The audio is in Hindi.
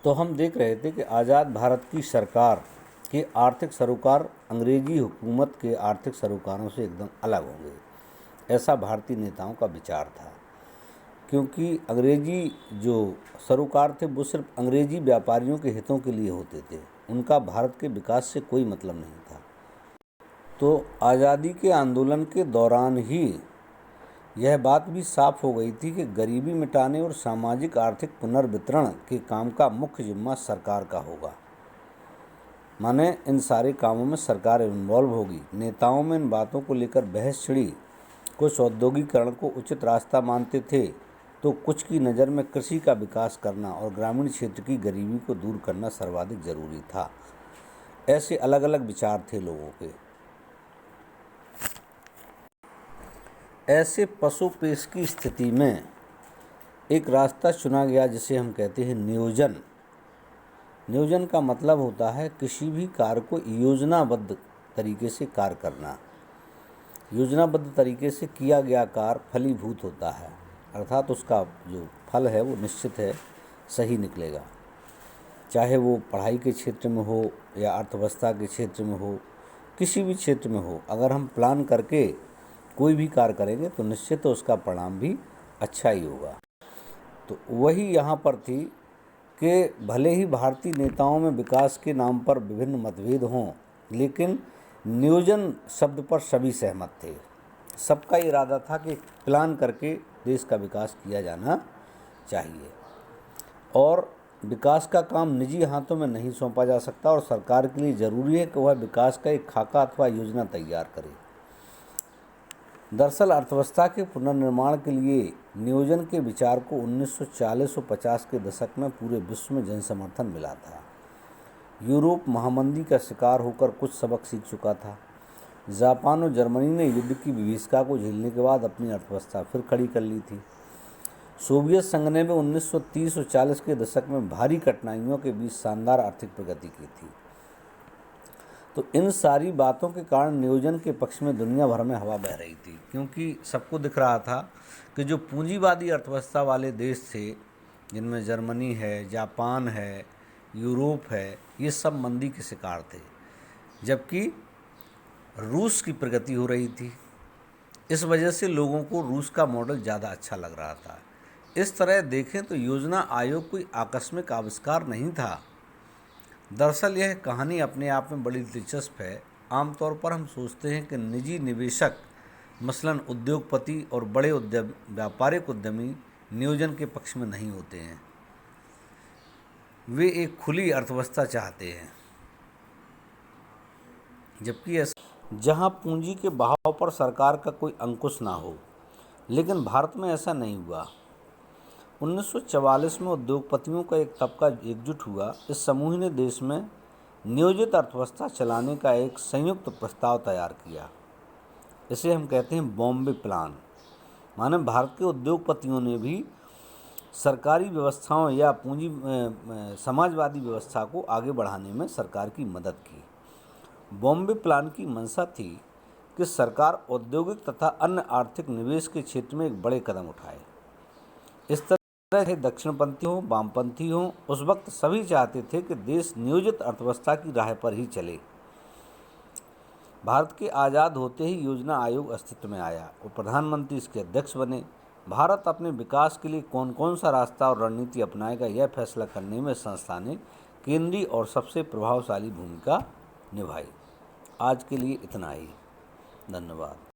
तो हम देख रहे थे कि आज़ाद भारत की सरकार के आर्थिक सरोकार अंग्रेजी हुकूमत के आर्थिक सरोकारों से एकदम अलग होंगे, ऐसा भारतीय नेताओं का विचार था। क्योंकि अंग्रेजी जो सरोकार थे वो सिर्फ अंग्रेजी व्यापारियों के हितों के लिए होते थे, उनका भारत के विकास से कोई मतलब नहीं था। तो आज़ादी के आंदोलन के दौरान ही यह बात भी साफ हो गई थी कि गरीबी मिटाने और सामाजिक आर्थिक पुनर्वितरण के काम का मुख्य जिम्मा सरकार का होगा। माने इन सारे कामों में सरकार इन्वॉल्व होगी। नेताओं में इन बातों को लेकर बहस छिड़ी। कुछ औद्योगिकरण को उचित रास्ता मानते थे तो कुछ की नज़र में कृषि का विकास करना और ग्रामीण क्षेत्र की गरीबी को दूर करना सर्वाधिक जरूरी था। ऐसे अलग अलग विचार थे लोगों के। ऐसे पशुपेश की स्थिति में एक रास्ता चुना गया जिसे हम कहते हैं नियोजन। नियोजन का मतलब होता है किसी भी कार्य को योजनाबद्ध तरीके से कार्य करना। योजनाबद्ध तरीके से किया गया कार्य फलीभूत होता है, अर्थात उसका जो फल है वो निश्चित है सही निकलेगा। चाहे वो पढ़ाई के क्षेत्र में हो या अर्थव्यवस्था के क्षेत्र में हो, किसी भी क्षेत्र में हो, अगर हम प्लान करके कोई भी कार्य करेंगे तो निश्चित उसका परिणाम भी अच्छा ही होगा। तो वही यहाँ पर थी कि भले ही भारतीय नेताओं में विकास के नाम पर विभिन्न मतभेद हों, लेकिन नियोजन शब्द पर सभी सहमत थे। सबका इरादा था कि प्लान करके देश का विकास किया जाना चाहिए और विकास का काम निजी हाथों में नहीं सौंपा जा सकता और सरकार के लिए ज़रूरी है कि वह विकास का एक खाका अथवा योजना तैयार करे। दरअसल अर्थव्यवस्था के पुनर्निर्माण के लिए नियोजन के विचार को 1940 और 50 के दशक में पूरे विश्व में जनसमर्थन मिला था। यूरोप महामंदी का शिकार होकर कुछ सबक सीख चुका था। जापान और जर्मनी ने युद्ध की विभीषिका को झेलने के बाद अपनी अर्थव्यवस्था फिर खड़ी कर ली थी। सोवियत संघ ने भी 1930 और 40 के दशक में भारी कठिनाइयों के बीच शानदार आर्थिक प्रगति की थी। तो इन सारी बातों के कारण नियोजन के पक्ष में दुनिया भर में हवा बह रही थी, क्योंकि सबको दिख रहा था कि जो पूंजीवादी अर्थव्यवस्था वाले देश थे, जिनमें जर्मनी है, जापान है, यूरोप है, ये सब मंदी के शिकार थे, जबकि रूस की प्रगति हो रही थी। इस वजह से लोगों को रूस का मॉडल ज़्यादा अच्छा लग रहा था। इस तरह देखें तो योजना आयोग कोई आकस्मिक आविष्कार नहीं था। दरअसल यह कहानी अपने आप में बड़ी दिलचस्प है। आमतौर पर हम सोचते हैं कि निजी निवेशक, मसलन उद्योगपति और बड़े व्यापारिक उद्यमी नियोजन के पक्ष में नहीं होते हैं। वे एक खुली अर्थव्यवस्था चाहते हैं, जबकि ऐसा जहां पूंजी के बहाव पर सरकार का कोई अंकुश ना हो। लेकिन भारत में ऐसा नहीं हुआ। 1944 में उद्योगपतियों का एक तबका एकजुट हुआ। इस समूह ने देश में नियोजित अर्थव्यवस्था चलाने का एक संयुक्त प्रस्ताव तैयार किया। इसे हम कहते हैं बॉम्बे प्लान। माने भारत के उद्योगपतियों ने भी सरकारी व्यवस्थाओं या पूंजी समाजवादी व्यवस्था को आगे बढ़ाने में सरकार की मदद की। बॉम्बे प्लान की मंशा थी कि सरकार औद्योगिक तथा अन्य आर्थिक निवेश के क्षेत्र में एक बड़े कदम उठाए। इस तरह दक्षिणपंथी हो, वामपंथी हो, उस वक्त सभी चाहते थे कि देश नियोजित अर्थव्यवस्था की राह पर ही चले। भारत के आज़ाद होते ही योजना आयोग अस्तित्व में आया और प्रधानमंत्री इसके अध्यक्ष बने। भारत अपने विकास के लिए कौन कौन सा रास्ता और रणनीति अपनाएगा, यह फैसला करने में संस्था ने केंद्रीय और सबसे प्रभावशाली भूमिका निभाई। आज के लिए इतना ही। धन्यवाद।